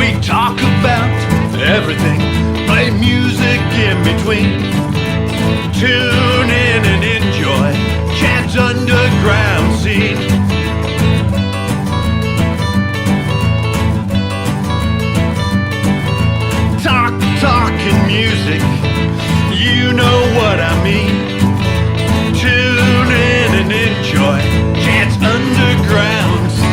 We talk about everything, play music in between. Tune in and enjoy Chad's underground scene. Talking music, you know what I mean. Tune in and enjoy Chad's underground scene.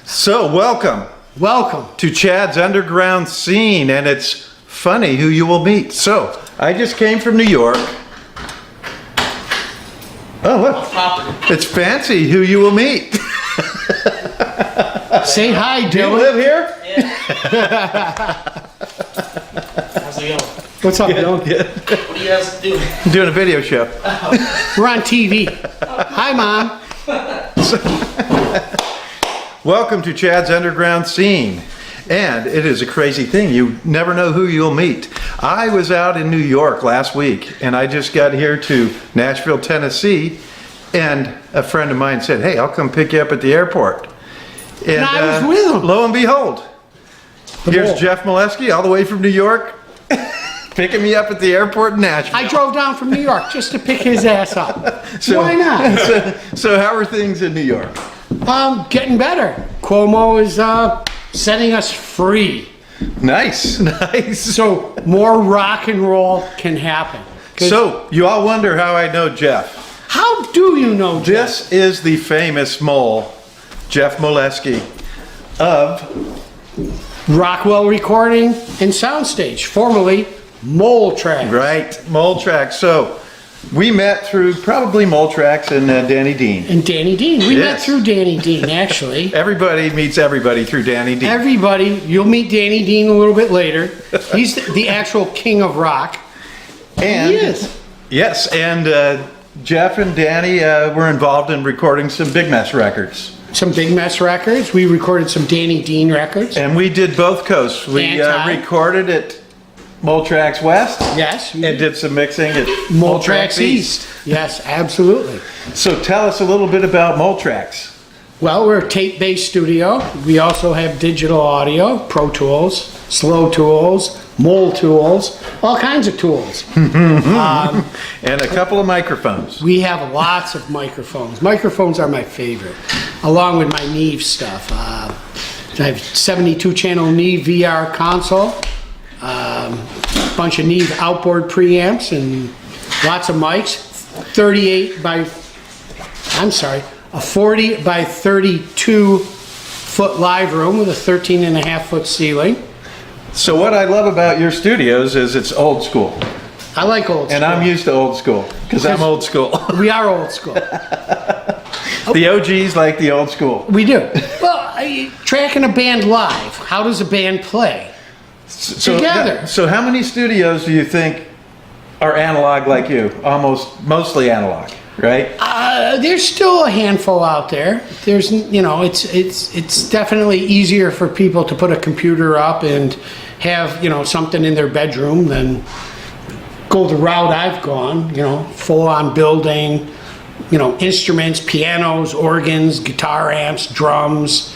So welcome to Chad's underground scene, and it's funny who you will meet. So I just came from New York. Oh, look, it's fancy who you will meet. Say hi, Dylan. Do you live here? Yeah. How's it going? What's up, Dylan? What do you guys do? I'm doing a video show. We're on TV. Hi, Mom. Welcome to Chad's underground scene. And it is a crazy thing. You never know who you'll meet. I was out in New York last week, and I just got here to Nashville, Tennessee, and a friend of mine said, hey, I'll come pick you up at the airport. And I was with him. Lo and behold, here's Jeff Moleski all the way from New York, picking me up at the airport in Nashville. I drove down from New York just to pick his ass up. So, why not? So how are things in New York? Getting better. Cuomo is setting us free. Nice. So more rock and roll can happen. So you all wonder how I know Jeff. How do you know Jeff? This is the famous mole, Jeff Moleski of Rockwell Recording and Soundstage, formerly Mole Tracks. Right, Mole Tracks. So we met through probably Mole Tracks and Danny Dean. And Danny Dean. We met Yes. through Danny Dean, actually. Everybody meets everybody through Danny Dean. Everybody, you'll meet Danny Dean a little bit later. He's the actual king of rock. And He is. Yes, and Jeff and Danny were involved in recording some Big Mess records. Some Big Mess records. We recorded some Danny Dean records. And we did both coasts. We recorded at Mole Tracks West. Yes. And did some mixing at Mole Tracks East. Yes, absolutely. So tell us a little bit about Mole Tracks. Well, we're a tape-based studio. We also have digital audio, Pro Tools, Slow Tools, Mole Tools, all kinds of tools. And a couple of microphones. We have lots of microphones. Microphones are my favorite, along with my Neve stuff. I have 72 channel Neve VR console, bunch of Neve outboard preamps, and lots of mics. 40 by 32 foot live room with a 13.5 foot ceiling. So what I love about your studios is it's old school. I like old school. And I'm used to old school because I'm old school. We are old school. The OGs like the old school. We do. Well, tracking a band live, how does a band play? Together. So how many studios do you think are analog like you? Mostly analog, right? There's still a handful out there. There's, it's definitely easier for people to put a computer up and have, something in their bedroom than go the route I've gone, full on building, instruments, pianos, organs, guitar amps, drums.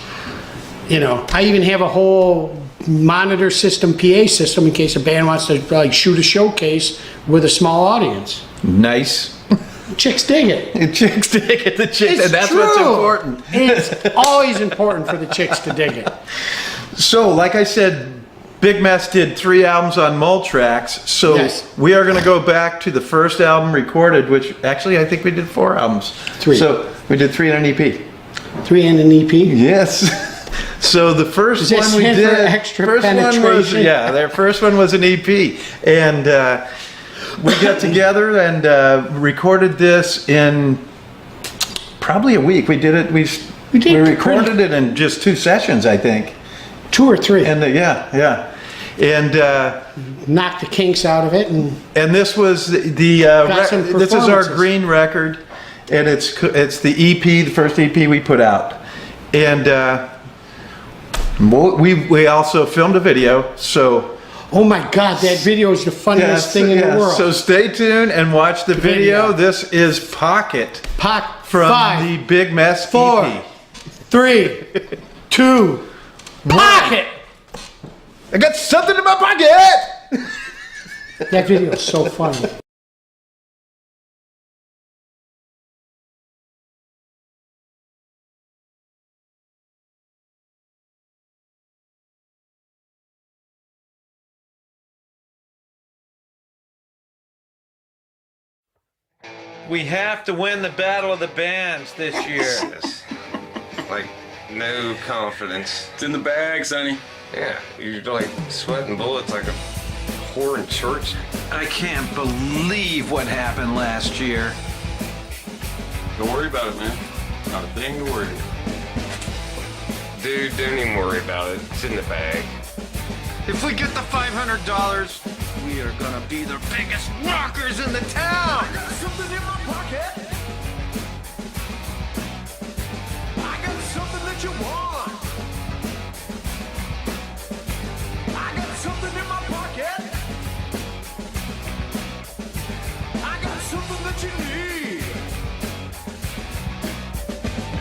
I even have a whole monitor system, PA system, in case a band wants to shoot a showcase with a small audience. Nice. Chicks dig it. And chicks dig it. And that's true. what's important. It's always important for the chicks to dig it. So, like I said, Big Mess did 3 albums on Mole Tracks. So Yes. we are going to go back to the first album recorded, which actually I think we did 4 albums. 3. So we did 3 on an EP. 3 and an EP. Yes. So the first Does that one we stand for did, extra first one was, penetration? their first one was an EP, and we got together and recorded this in probably a week. We did it. We recorded it in just 2 sessions, I think. 2 or 3. And and knock the kinks out of it, and this was this is our green record, and it's the EP, the first EP we put out, and we also filmed a video. So Oh my God, that video is the funniest thing in the world. So stay tuned and watch the video. video. This is Pocket Pot from five, the Big Mess 4, EP. 3, 2, Pocket! I got something in my pocket! That video is so funny. We have to win the battle of the bands this year. Like, no confidence. It's in the bag, Sonny. Yeah, you're like sweating bullets like a whore in church. I can't believe what happened last year. Don't worry about it, man. Not a thing to worry about. Dude, don't even worry about it. It's in the bag. If we get the $500, we are gonna be the biggest rockers in the town! I got something in my pocket! I got something that you want! I got something in my pocket! I got something that you need!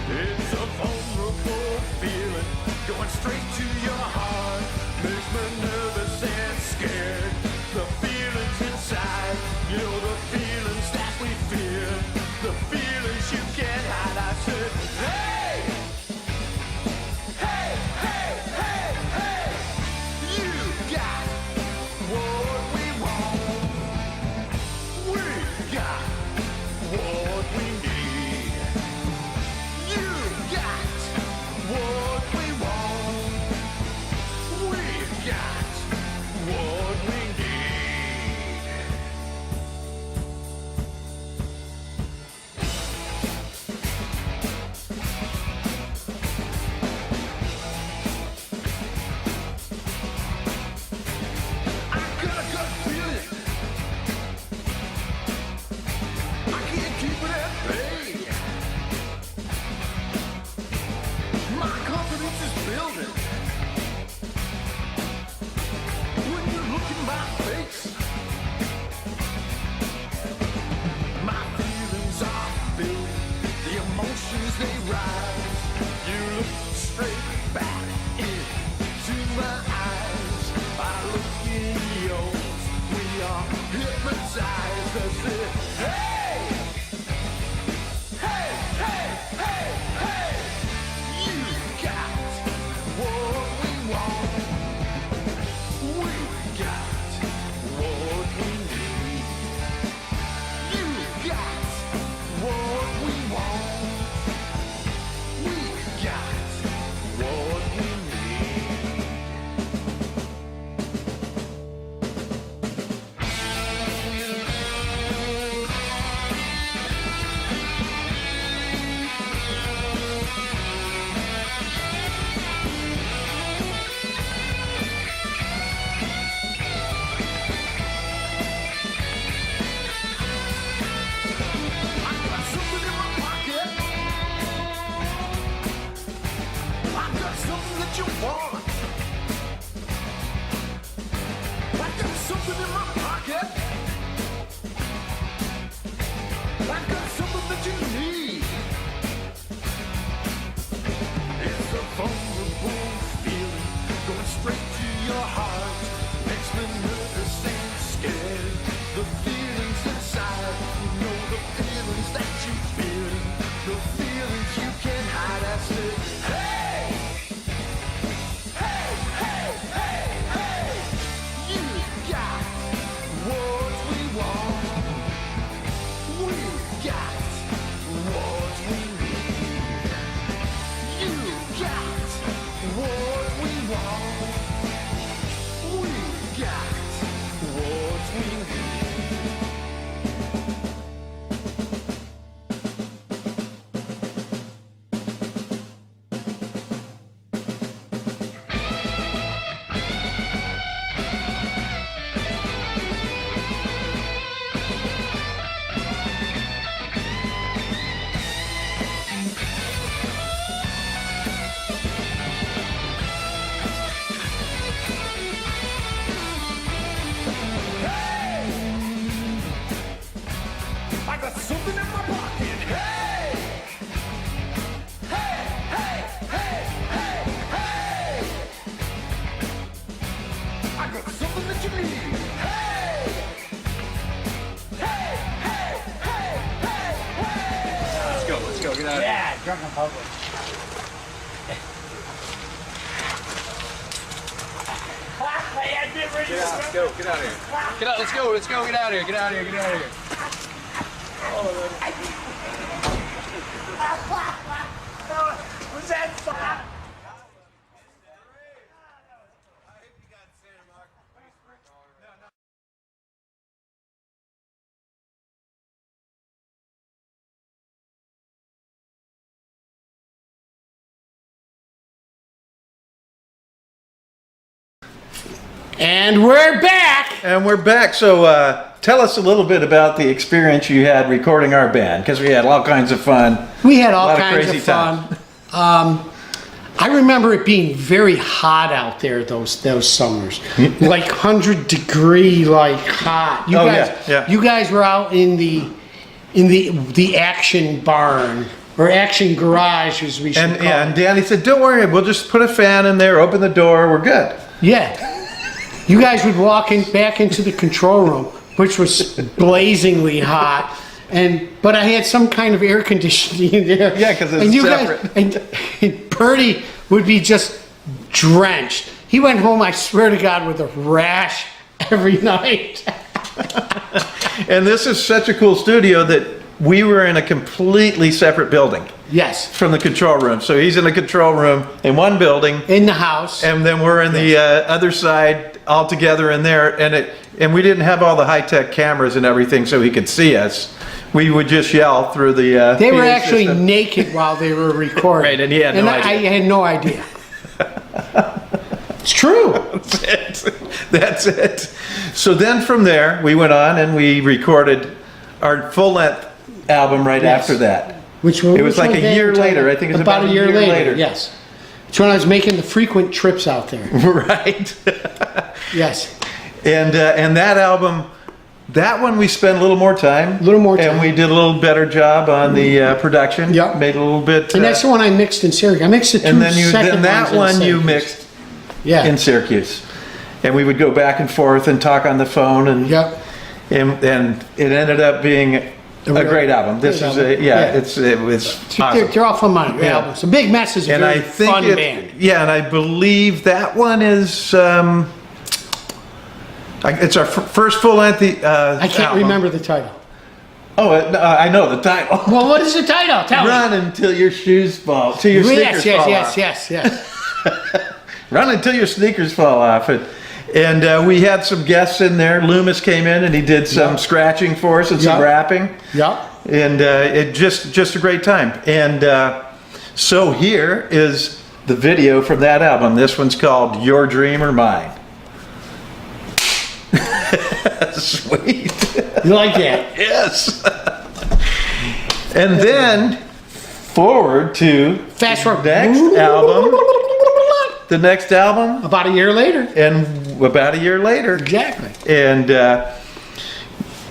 It's a vulnerable feeling going straight to your heart. Makes me nervous and scared. The feelings inside, you know the feelings that we feel. The feelings you can't hide. I said, hey! Hey, hey, hey, hey! You got what we want. We got what we need. You got what we want. We got what we need. I got a gut feeling. I can't keep it at bay. My confidence is building. When you look in my face, my feelings are filled. The emotions they rise. You look straight back into my eyes. I look in yours. We are hypnotized. I said, hey, hey, hey, hey, hey. You got what we want. We got what we need. You got what we want. We got what we need. I got something in my pocket. I got something that you want. I got something in my pocket. I got something that you need. It's a vulnerable feeling going straight to your heart. Makes me nervous and scared. The feelings inside, you know the feelings that you feel. The feelings you can't hide. I said, hey! Hey, hey, hey, hey! You got what we want. We got what we need. You got what we want. Let's go, get out of here. Yeah, drunk in public. Let's go, get out of here. Get out, let's go, get out of here, get out of here, get out of here. Was that fun? And we're back. And we're back. So tell us a little bit about the experience you had recording our band, because we had all kinds of fun. We had all A lot of kinds crazy of fun. I remember it being very hot out there those summers, like 100-degree, like hot. You Oh, guys, yeah. You guys were out in the action barn or action garage, as we should And call yeah, it. and Danny said, "Don't worry, we'll just put a fan in there, open the door, we're good." Yeah. You guys would walk back into the control room, which was blazingly hot, but I had some kind of air conditioning in there. Yeah, 'cause it's and you separate. and Bertie would be just drenched. He went home, I swear to God, with a rash every night. And this is such a cool studio that we were in a completely separate building Yes, from the control room. So he's in the control room in one building, in the house. and then we're in the other side all together in there. And we didn't have all the high-tech cameras and everything so he could see us. We would just yell through the They were PA actually system. naked while they were recording. Right, and he had no idea. I had no idea. It's true. That's it. That's it. So then from there, we went on and we recorded our full-length album right Yes. after that. Which It was like a year later. I think it was about a year later. Yes. It's when I was making the frequent trips out there. Right. Yes. And that album, that one we spent a little more time. A little more time. And we did a little better job on the production. Yep. Made a little bit. And that's the one I mixed in Syracuse. I mixed the two and then second that ones in one you Syracuse. mixed Yeah. in Syracuse. And we would go back and forth and talk on the phone, and Yep. and it ended up being a great album. This great is album. it Yeah. was They're, awesome. they're all fun money Yeah. albums. The Big Mess is a And very I think fun band. yeah, and I believe that one is it's our first full length. I can't remember the title. Oh, I know the title. Well, what is the title? Tell Run until your shoes fall, till your me. sneakers Yes, fall yes, off. yes, yes. Run until your sneakers fall off. And we had some guests in there. Loomis came in and he did some scratching for us and some Yeah. rapping. Yep. And it just a great time. And so here is the video from that album. This one's called Your Dream or Mine. Sweet. You like that? Yes. And then forward to Fast forward. next album. The next album, About a year later. and about a year later. Exactly. And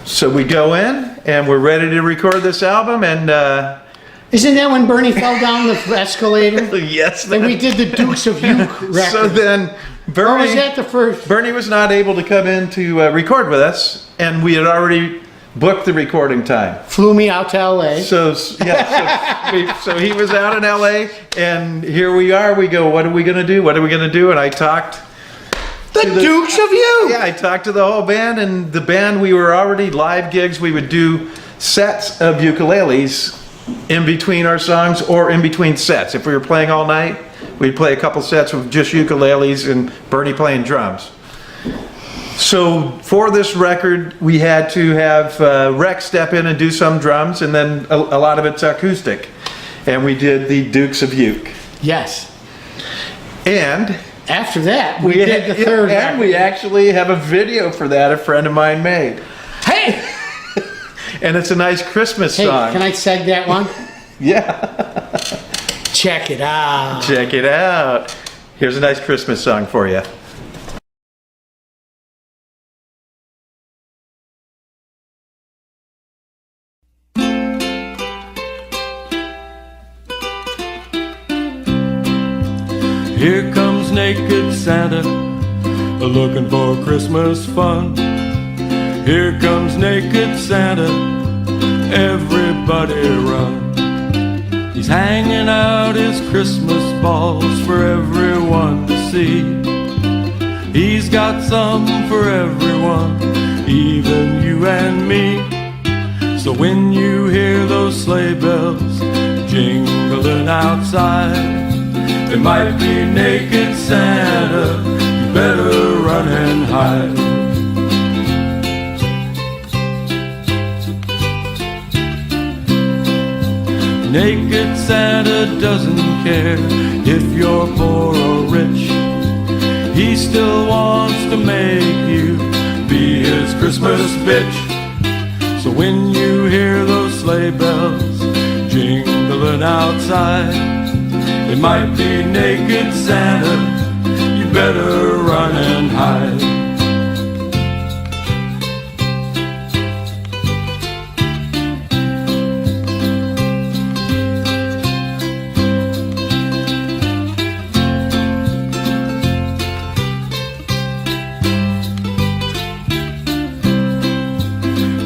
so we go in and we're ready to record this album. And Isn't that when Bernie fell down the escalator? yes, And we did the Dukes of Uke record. so then Or was that the first? Bernie was not able to come in to record with us, and we had already booked the recording time. Flew me out to LA. So so he was out in LA, and here we are. We go, what are we gonna do? What are we gonna do? And I talked. The Dukes of Uke! Yeah, I talked to the whole band, and the band, we were already live gigs. We would do sets of ukuleles in between our songs or in between sets. If we were playing all night, we'd play a couple sets with just ukuleles and Bernie playing drums. So for this record, we had to have Rex step in and do some drums, and then a lot of it's acoustic. And we did the Dukes of Uke. Yes. And After that, we did the third and we record. actually have a video for that a friend of mine made. Hey! And it's a nice Christmas Hey, song. can I seg that one? Yeah. Check it out. Check it out. Here's a nice Christmas song for you. Here comes naked Santa looking for Christmas fun. Here comes naked Santa, everybody run. He's hanging out his Christmas balls for everyone to see. He's got some for everyone, even you and me. So when you hear those sleigh bells jingling outside, it might be naked Santa, you better run and hide. Naked Santa doesn't care if you're poor or rich. He still wants to make you be his Christmas bitch. So when you hear those sleigh bells jingling outside, it might be naked Santa, you better run and hide.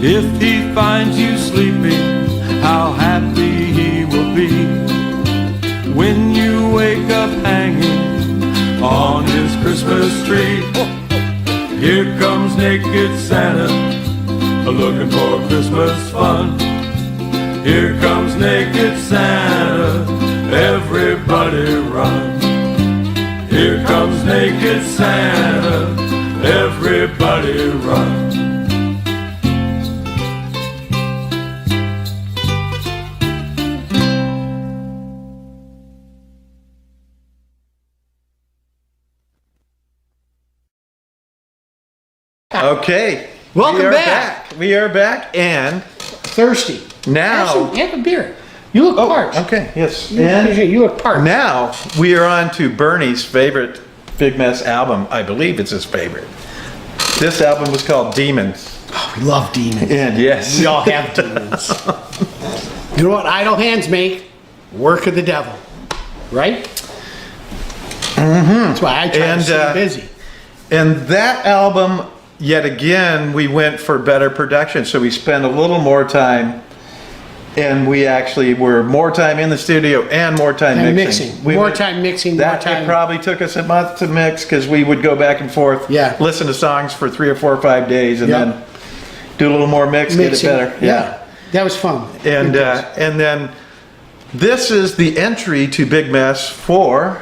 If he finds you sleeping, how happy he will be when you wake up hanging on his Christmas tree. Here comes naked Santa, looking for Christmas fun. Here comes naked Santa, everybody run. Here comes naked Santa, everybody run. Okay. Welcome we are back. We are back, and Thirsty. now. Have a beer. You look parched. Okay, yes. You look parched. Now we are on to Bernie's favorite Big Mess album. I believe it's his favorite. This album was called Demons. Oh, we love demons. And yes. We all have demons. You know what idle hands make? Work of the devil. Right? That's why I try to stay busy. And that album, yet again, we went for better production. So we spent a little more time, and we actually were more time in the studio and more time And mixing. mixing. More time mixing, more That time. it probably took us a month to mix because we would go back and forth, Yeah. listen to songs for 3 or 4 or 5 days, and Yep. then do a little more mix, Mixing. get it better. Yeah. That was fun. And then this is the entry to Big Mess for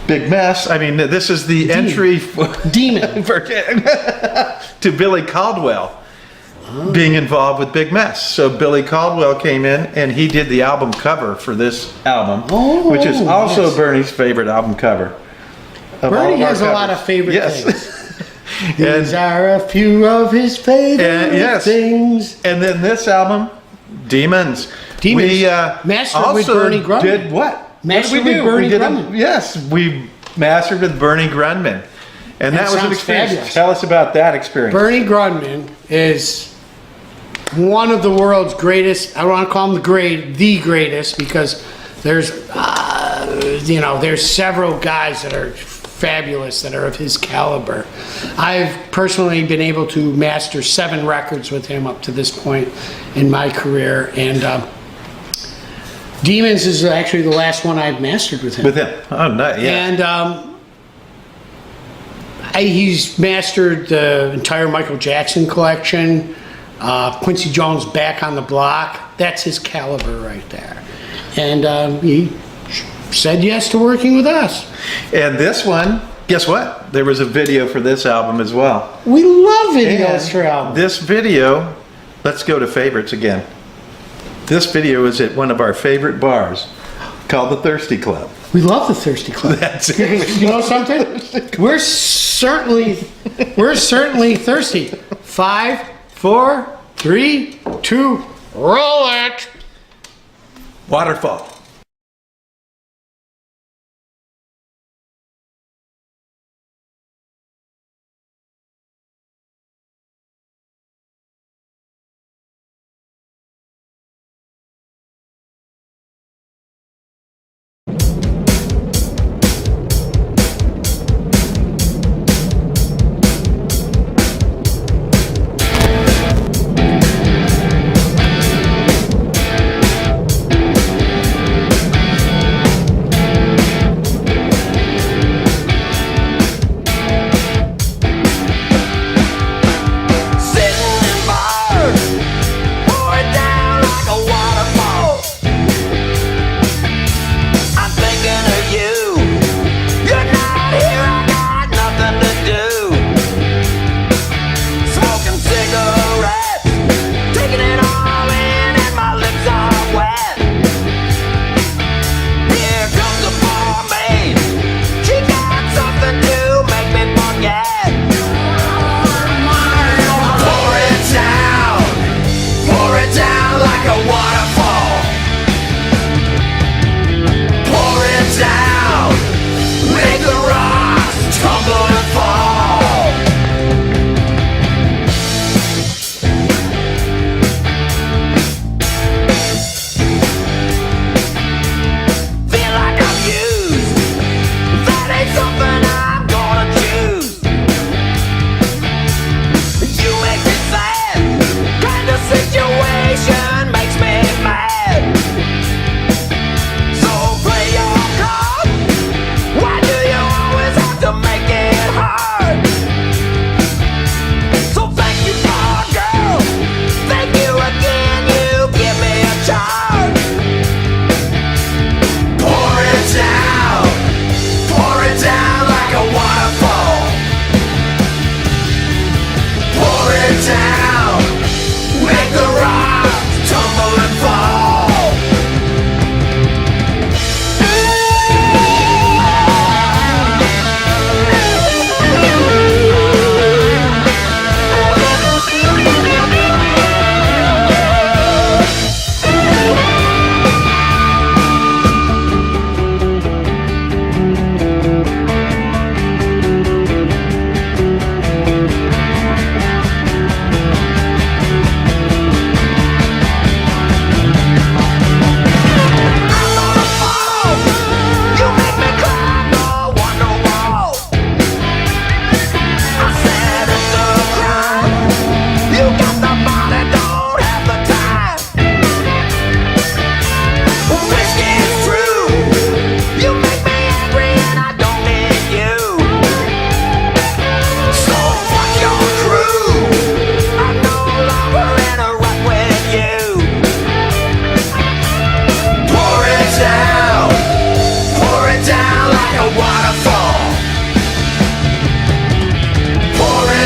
Big Mess. I mean, this is the entry Demon. to Billy Caldwell being involved with Big Mess. So Billy Caldwell came in and he did the album cover for this album, which is also yes. Bernie's favorite album cover. of all Bernie of our has a lot covers. of favorite Yes. things. These are a few of his favorite yes. things. And then this album, Demons. Demons. We Mastered with also Bernie Grundman. did what? Mastered What did we with do? Bernie We did Grundman. yes, we mastered with Bernie Grundman. And that was an sounds experience. fabulous. Tell us about that experience. Bernie Grundman is one of the world's greatest. I don't want to call him the greatest, because there's, there's several guys that are fabulous that are of his caliber. I've personally been able to master 7 records with him up to this point in my career, and Demons is actually the last one I've mastered with him. With him. Oh, nice. Yeah. And he's mastered the entire Michael Jackson collection, Quincy Jones' Back on the Block. That's his caliber right there. And he said yes to working with us. And this one, guess what? There was a video for this album as well. We love videos And for albums. this video, let's go to favorites again. This video is at one of our favorite bars called the Thirsty Club. We love the Thirsty Club. That's it. You know something? We're certainly thirsty. 5, 4, 3, 2, roll it. Waterfall.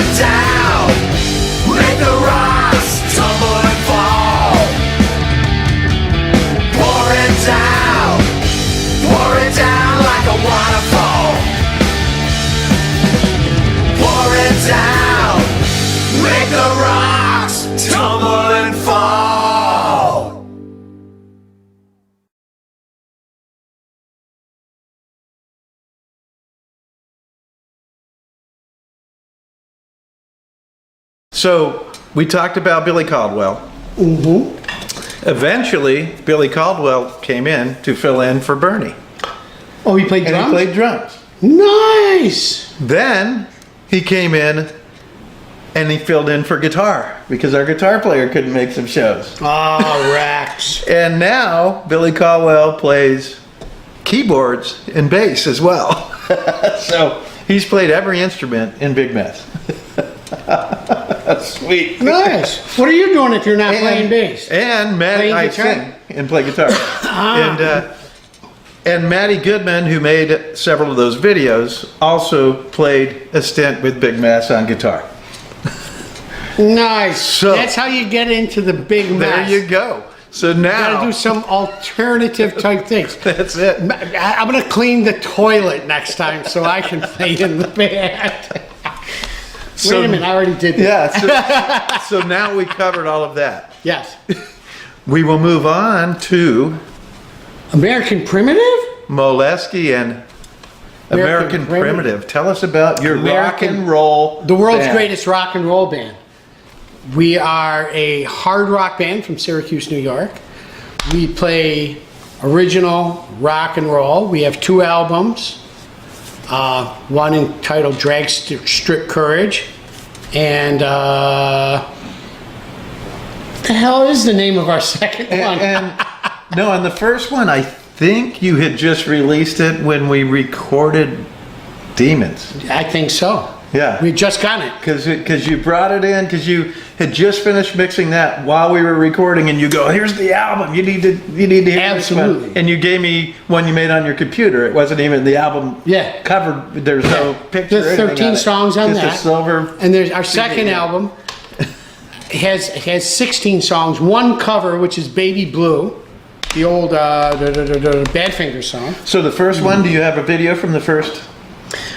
it down, make the rocks tumble and fall. Pour it down like a waterfall. Pour it down, make the rocks tumble and fall. So we talked about Billy Caldwell. Eventually, Billy Caldwell came in to fill in for Bernie. Oh, he played And drums? he played drums. Nice! Then he came in and he filled in for guitar because our guitar player couldn't make some shows. Oh, Rex. And now Billy Caldwell plays keyboards and bass as well. So he's played every instrument in Big Mess. Sweet. Nice. What are you doing if you're not playing bass? And Maddie, Playing I guitar? sing and play guitar. And Maddie Goodman, who made several of those videos, also played a stint with Big Mess on guitar. Nice. So- That's how you get into the big There mess. you go. So You now gotta do some alternative type things. that's it. I'm gonna clean the toilet next time so I can play in the band. So- Wait a minute, I already did that. Yeah. So now we covered all of that. Yes. We will move on to American Primitive? Moleski and American American Primitive. Tell us about your rock American- and roll. The world's band. greatest rock and roll band. We are a hard rock band from Syracuse, New York. We play original rock and roll. We have 2 albums. One entitled Drag Strip Courage. And the hell is the name of our second one? And no, and the first one, I think you had just released it when we recorded Demons. I think so. Yeah. We just got it. Because you brought it in, because you had just finished mixing that while we were recording, and you go, "Here's the album. You need to hear this Absolutely. one." And you gave me one you made on your computer. It wasn't even the album Yeah. covered. There's no picture. There's or anything 13 on it. songs on Just that. a silver. And there's our second yeah. album has 16 songs. One cover, which is Baby Blue, the old the Badfinger song. So the first one, do you have a video from the first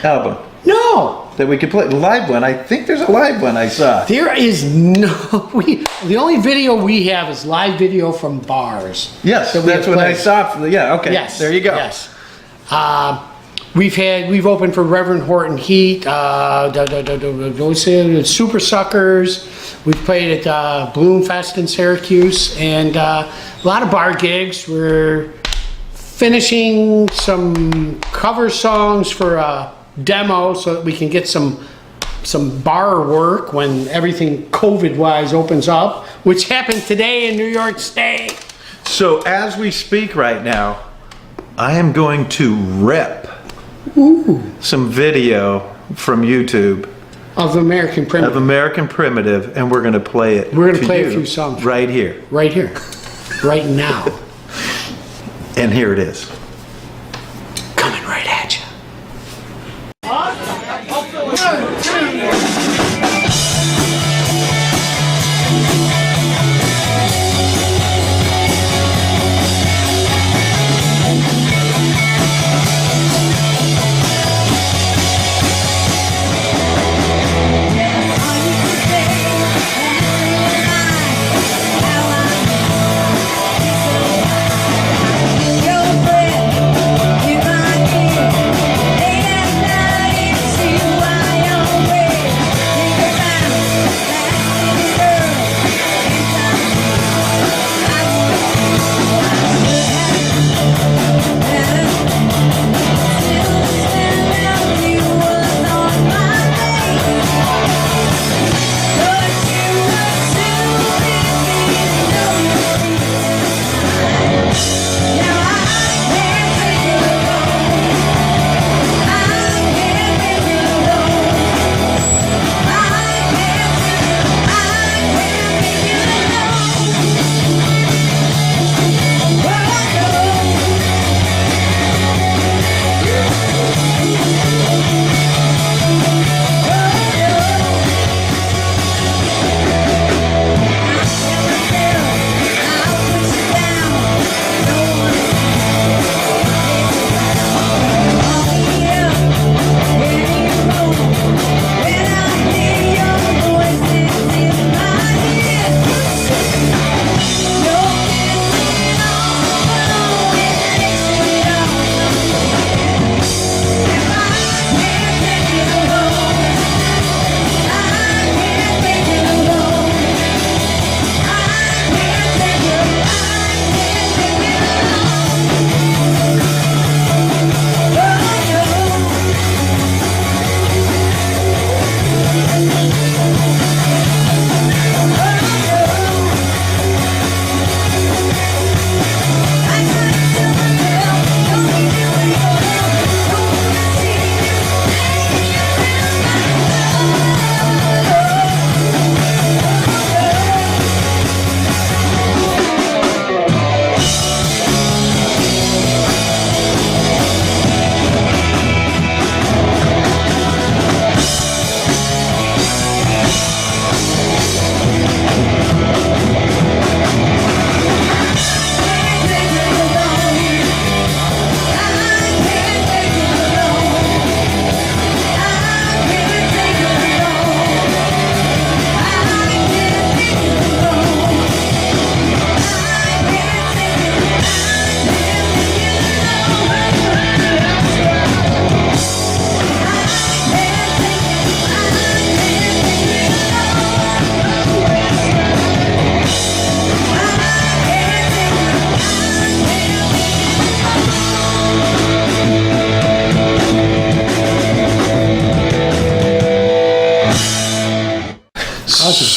album No, that we could play? The live one. I think there's a live one I saw. there is no. The only video we have is live video from bars. Yes, that we that's have what I played. saw. Yeah, okay. Yes, There you go. Yes. We've opened for Reverend Horton Heat, the Super Suckers. We've played at Bloomfest in Syracuse, and a lot of bar gigs. We're finishing some cover songs for a demo so that we can get some bar work when everything COVID-wise opens up, which happened today in New York State. So as we speak right now, I am going to rip some video from YouTube Of American of Primitive. American Primitive, and we're going to play it. We're gonna to play a you few songs. right here. Right here. Right now. And here it is. Coming right at you. Your breath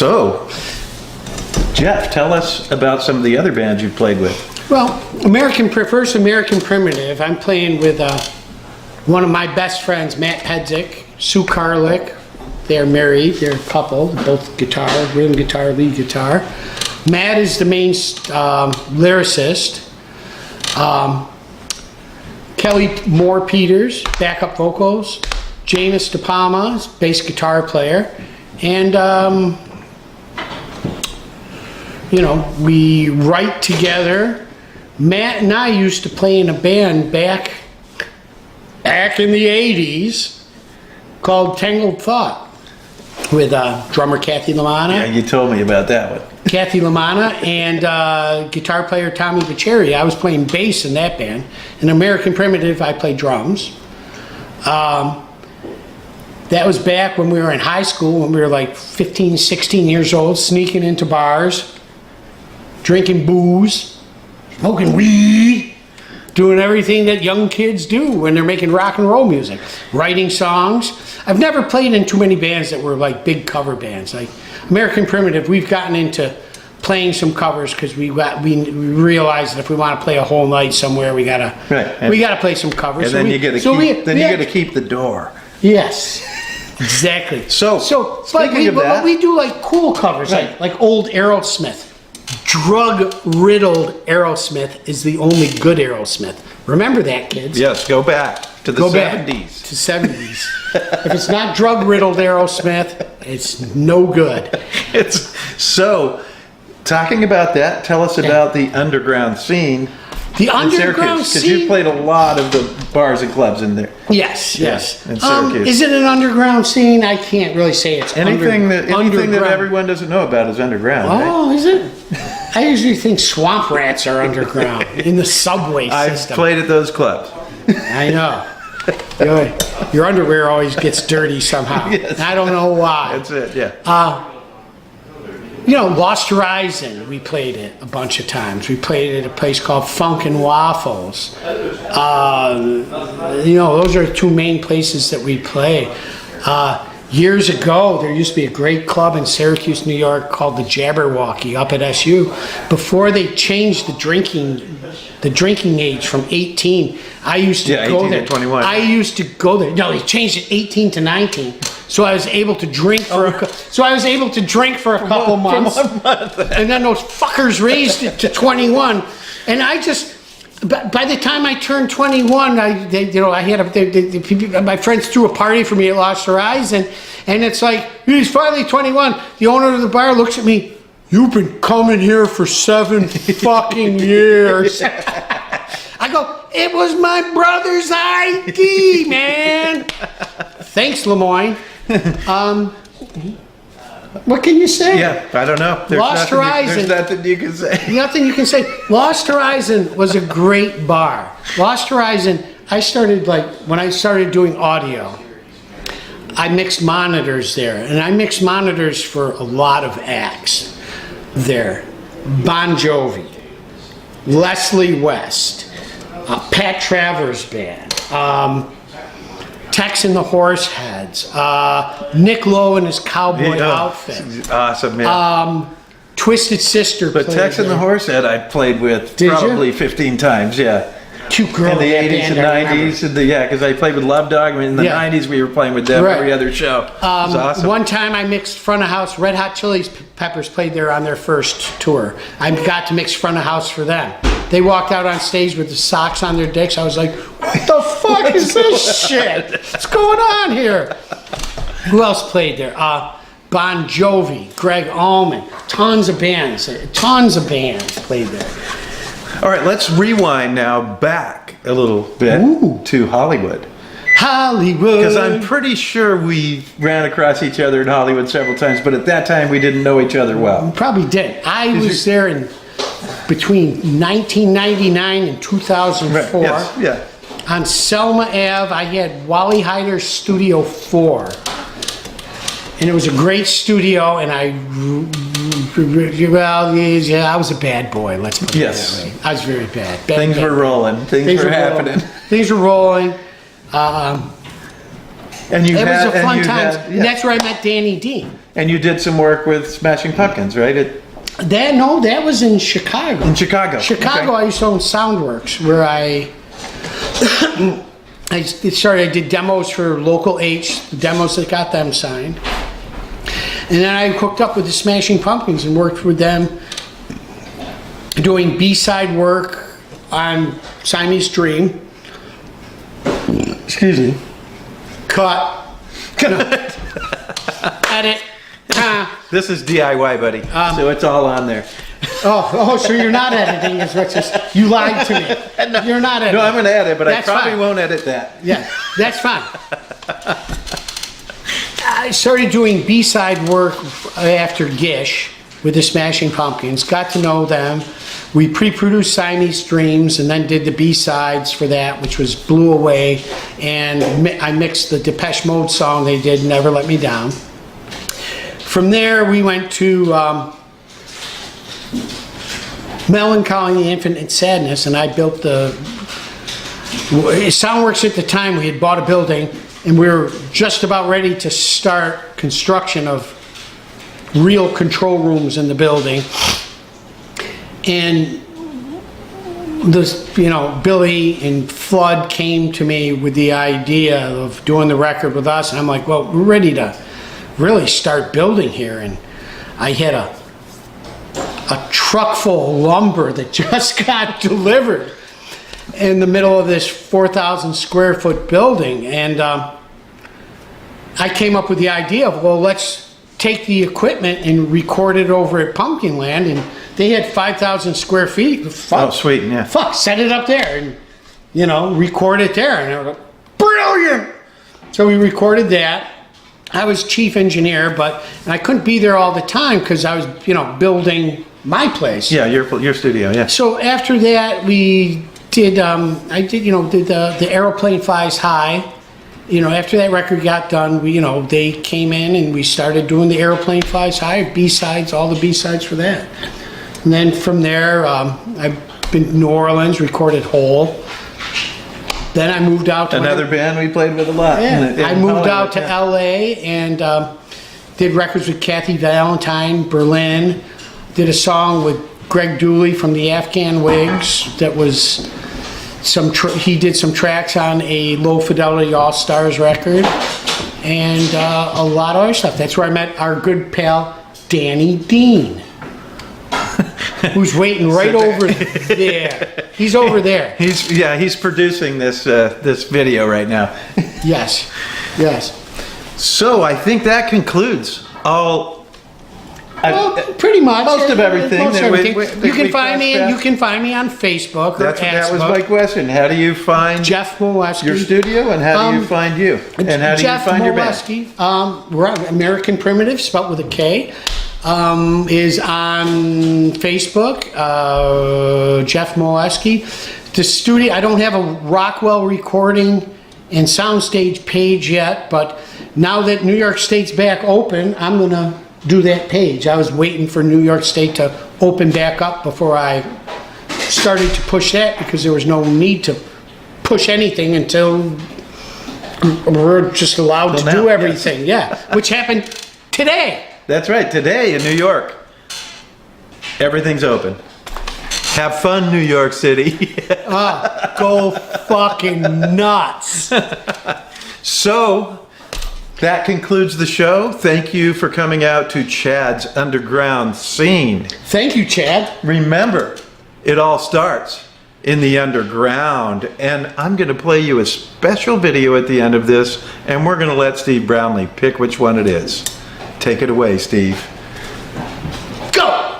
So, Jeff, tell us about some of the other bands you've played with. Well, first American Primitive. I'm playing with one of my best friends, Matt Pedzik, Sue Karlick. They're married, they're a couple, both guitar, rhythm guitar, lead guitar. Matt is the main lyricist. Kelly Moore Peters, backup vocals. Jameis DePalma, bass guitar player. And, we write together. Matt and I used to play in a band back in the 80s called Tangled Thought with drummer Kathy LaManna. Yeah, you told me about that one. Kathy LaManna and guitar player Tommy Baceri. I was playing bass in that band. In American Primitive, I played drums. That was back when we were in high school, when we were like 15, 16 years old, sneaking into bars, drinking booze, smoking weed, doing everything that young kids do when they're making rock and roll music, writing songs. I've never played in too many bands that were like big cover bands. Like American Primitive, we've gotten into playing some covers because we realized that if we want to play a whole night somewhere, we gotta play some covers. And then you get to keep the door. Yes, exactly. So speaking of that, but we do like cool covers, right, like old Aerosmith. Drug-riddled Aerosmith is the only good Aerosmith. Remember that, kids. Yes, go back to the 70s. To 70s. If it's not drug-riddled Aerosmith, it's no good. So, talking about that, tell us about the underground scene. The underground scene? Because you played a lot of the bars and clubs in there. Yes. In Syracuse. Is it an underground scene? I can't really say it's anything that everyone doesn't know about is underground. Oh, right? Is it? I usually think swamp rats are underground in the subway system. I've played at those clubs. I know. Your underwear always gets dirty somehow. Yes. I don't know why. That's it, yeah. Lost Horizon, we played it a bunch of times. We played it at a place called Funk and Waffles. Those are two main places that we play. Years ago, there used to be a great club in Syracuse, New York called the Jabberwocky up at SU. Before they changed the drinking age from 18, I used to go 18 there. to 21. I used to go there. No, they changed it 18 to 19. So I was able to drink for a couple months. For 1 month. And then those fuckers raised it to 21. And I just, by the time I turned 21, my friends threw a party for me at Lost Horizon, and it's like, he's finally 21. The owner of the bar looks at me, "You've been coming here for 7 fucking years." I go, "It was my brother's ID, man." Thanks, Lemoyne. What can you say? Yeah, I don't know. Lost Horizon. There's nothing you can say. Nothing you can say. Lost Horizon was a great bar. Lost Horizon, when I started doing audio, I mixed monitors there. And I mixed monitors for a lot of acts there. Bon Jovi, Leslie West, Pat Travers Band, Tex and the Horseheads, Nick Lowe in his cowboy outfit. Awesome, man. Twisted Sister. But Tex and the Horsehead I played with probably 15 times, yeah. Cute girl in the in that 80s band, and I 90s. Because I played with Love Dog. In the 90s, we were playing with them every other show. It was awesome. One time I mixed front of house. Red Hot Chili Peppers played there on their first tour. I got to mix front of house for them. They walked out on stage with the socks on their dicks. I was like, what the fuck is this shit? What's going on here? Who else played there? Bon Jovi, Greg Allman, tons of bands played there. All right, let's rewind now back a little bit to Hollywood. Hollywood. Because I'm pretty sure we ran across each other in Hollywood several times, but at that time we didn't know each other well. We probably did. I was there between 1999 and 2004. Right, yes, yeah. On Selma Ave, I had Wally Heider's Studio 4. And it was a great studio, and I was a bad boy, let's put it that way. I was very bad. Things were rolling. Things were happening. Things were rolling. And you It was had- a and fun you time. had- And yeah. that's where I met Danny Dean. And you did some work with Smashing Pumpkins, right? That was in Chicago. In Chicago. Chicago, Okay. I used to own Soundworks, where I did demos for Local H, the demos that got them signed. And then I hooked up with the Smashing Pumpkins and worked with them doing B-side work on Siamese Dream. Excuse me. Cut. Edit. This is DIY, buddy. So it's all on there. Oh, so you're not editing as much as you lied to me. You're not editing. No, I'm going to edit, but That's I probably fine. won't edit that. Yeah, that's fine. I started doing B-side work after Gish with the Smashing Pumpkins. Got to know them. We pre-produced Siamese Dreams and then did the B-sides for that, which was Blew Away. And I mixed the Depeche Mode song they did, Never Let Me Down. From there, we went to Melancholy and Infinite Sadness, and I built the Soundworks at the time. We had bought a building, and we were just about ready to start construction of real control rooms in the building. And Billy and Flood came to me with the idea of doing the record with us, and I'm like, well, we're ready to really start building here. And I had a truck full of lumber that just got delivered in the middle of this 4,000 square foot building. And I came up with the idea of, well, let's take the equipment and record it over at Pumpkinland. And they had 5,000 square feet. Oh, sweet, yeah. Set it up there and, record it there. And I was like, brilliant! So we recorded that. I was chief engineer, and I couldn't be there all the time because I was, building my place. Yeah, your studio, yeah. So after that, we did, the Aeroplane Flies High. After that record got done, they came in and we started doing the Aeroplane Flies High, B-sides, all the B-sides for that. And then from there, I've been to New Orleans, recorded Hole. Then I moved out to Another band we played with a lot. Yeah, I moved out to yeah. LA and did records with Kathy Valentine, Berlin. Did a song with Greg Dooley from the Afghan Wigs. That was he did some tracks on a Low Fidelity All Stars record, and a lot of other stuff. That's where I met our good pal Danny Dean, who's waiting right over there. He's over there. He's producing this video right now. Yes. So I think that concludes all. Well, pretty much. Most of everything Most that everything. we You can find me. crossed out. You can find me on Facebook or That was Axbook. my question. How do you find Jeff Moleski. your studio, and how do you find you? And how do Jeff you find your band? Moleski, we're on American Primitive, spelled with a K, is on Facebook. Jeff Moleski. The studio. I don't have a Rockwell recording and soundstage page yet, but now that New York State's back open, I'm gonna do that page. I was waiting for New York State to open back up before I started to push that, because there was no need to push anything until we're just allowed to Well, do now, everything. Yeah, which happened today. That's right. Today in New York, everything's open. Have fun, New York City. Go fucking nuts. So that concludes the show. Thank you for coming out to Chad's Underground Scene. Thank you, Chad. Remember, it all starts in the underground. And I'm going to play you a special video at the end of this, and we're going to let Steve Brownlee pick which one it is. Take it away, Steve. Go!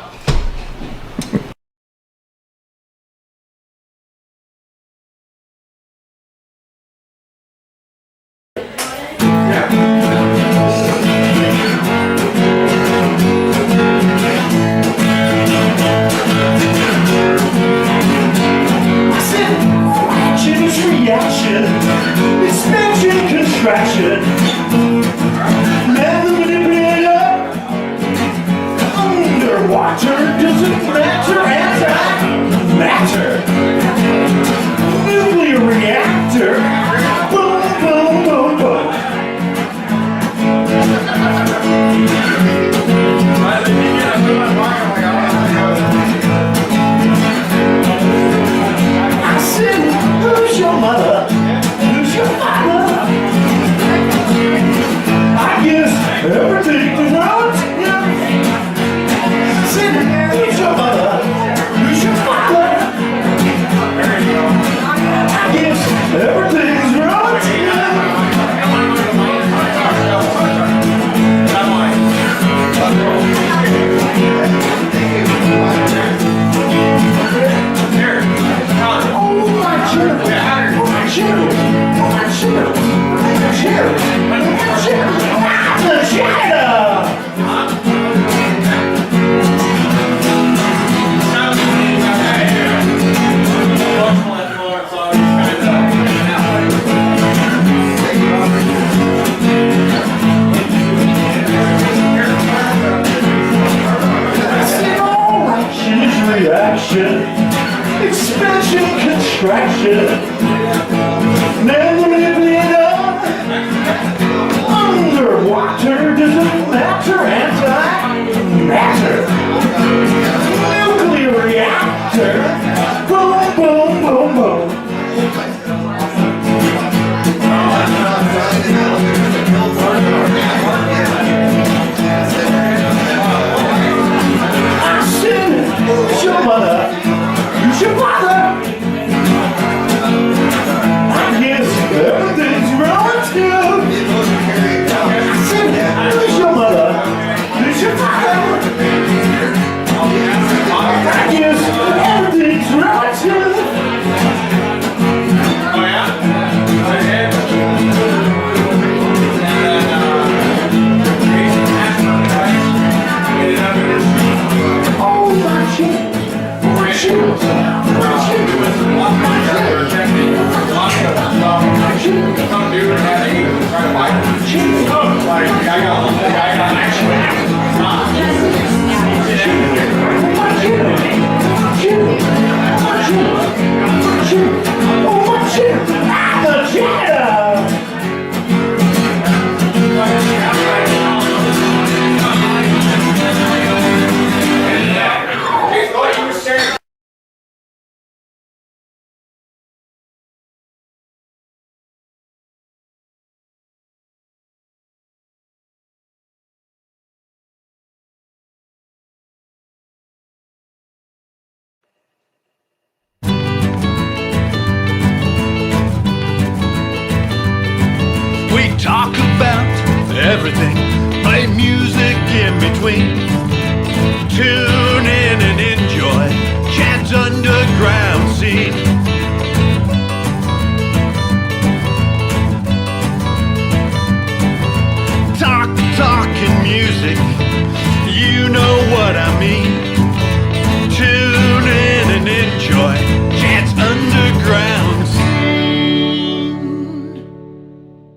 Action is reaction, expansion, contraction. Let the manipulator watching. Never live it up. Underwater doesn't matter, anti-matter. Nuclear reactor. Boom, boom, boom, boom. I said, your mother, you should bother. I guess everything's relative. I said, who's your mother? Who's your father? I guess everything's relative. Oh, my shit. My shit. My shit. We talk about everything, play music in between. Tune in and enjoy Chad's underground scene. Talking music, you know what I mean.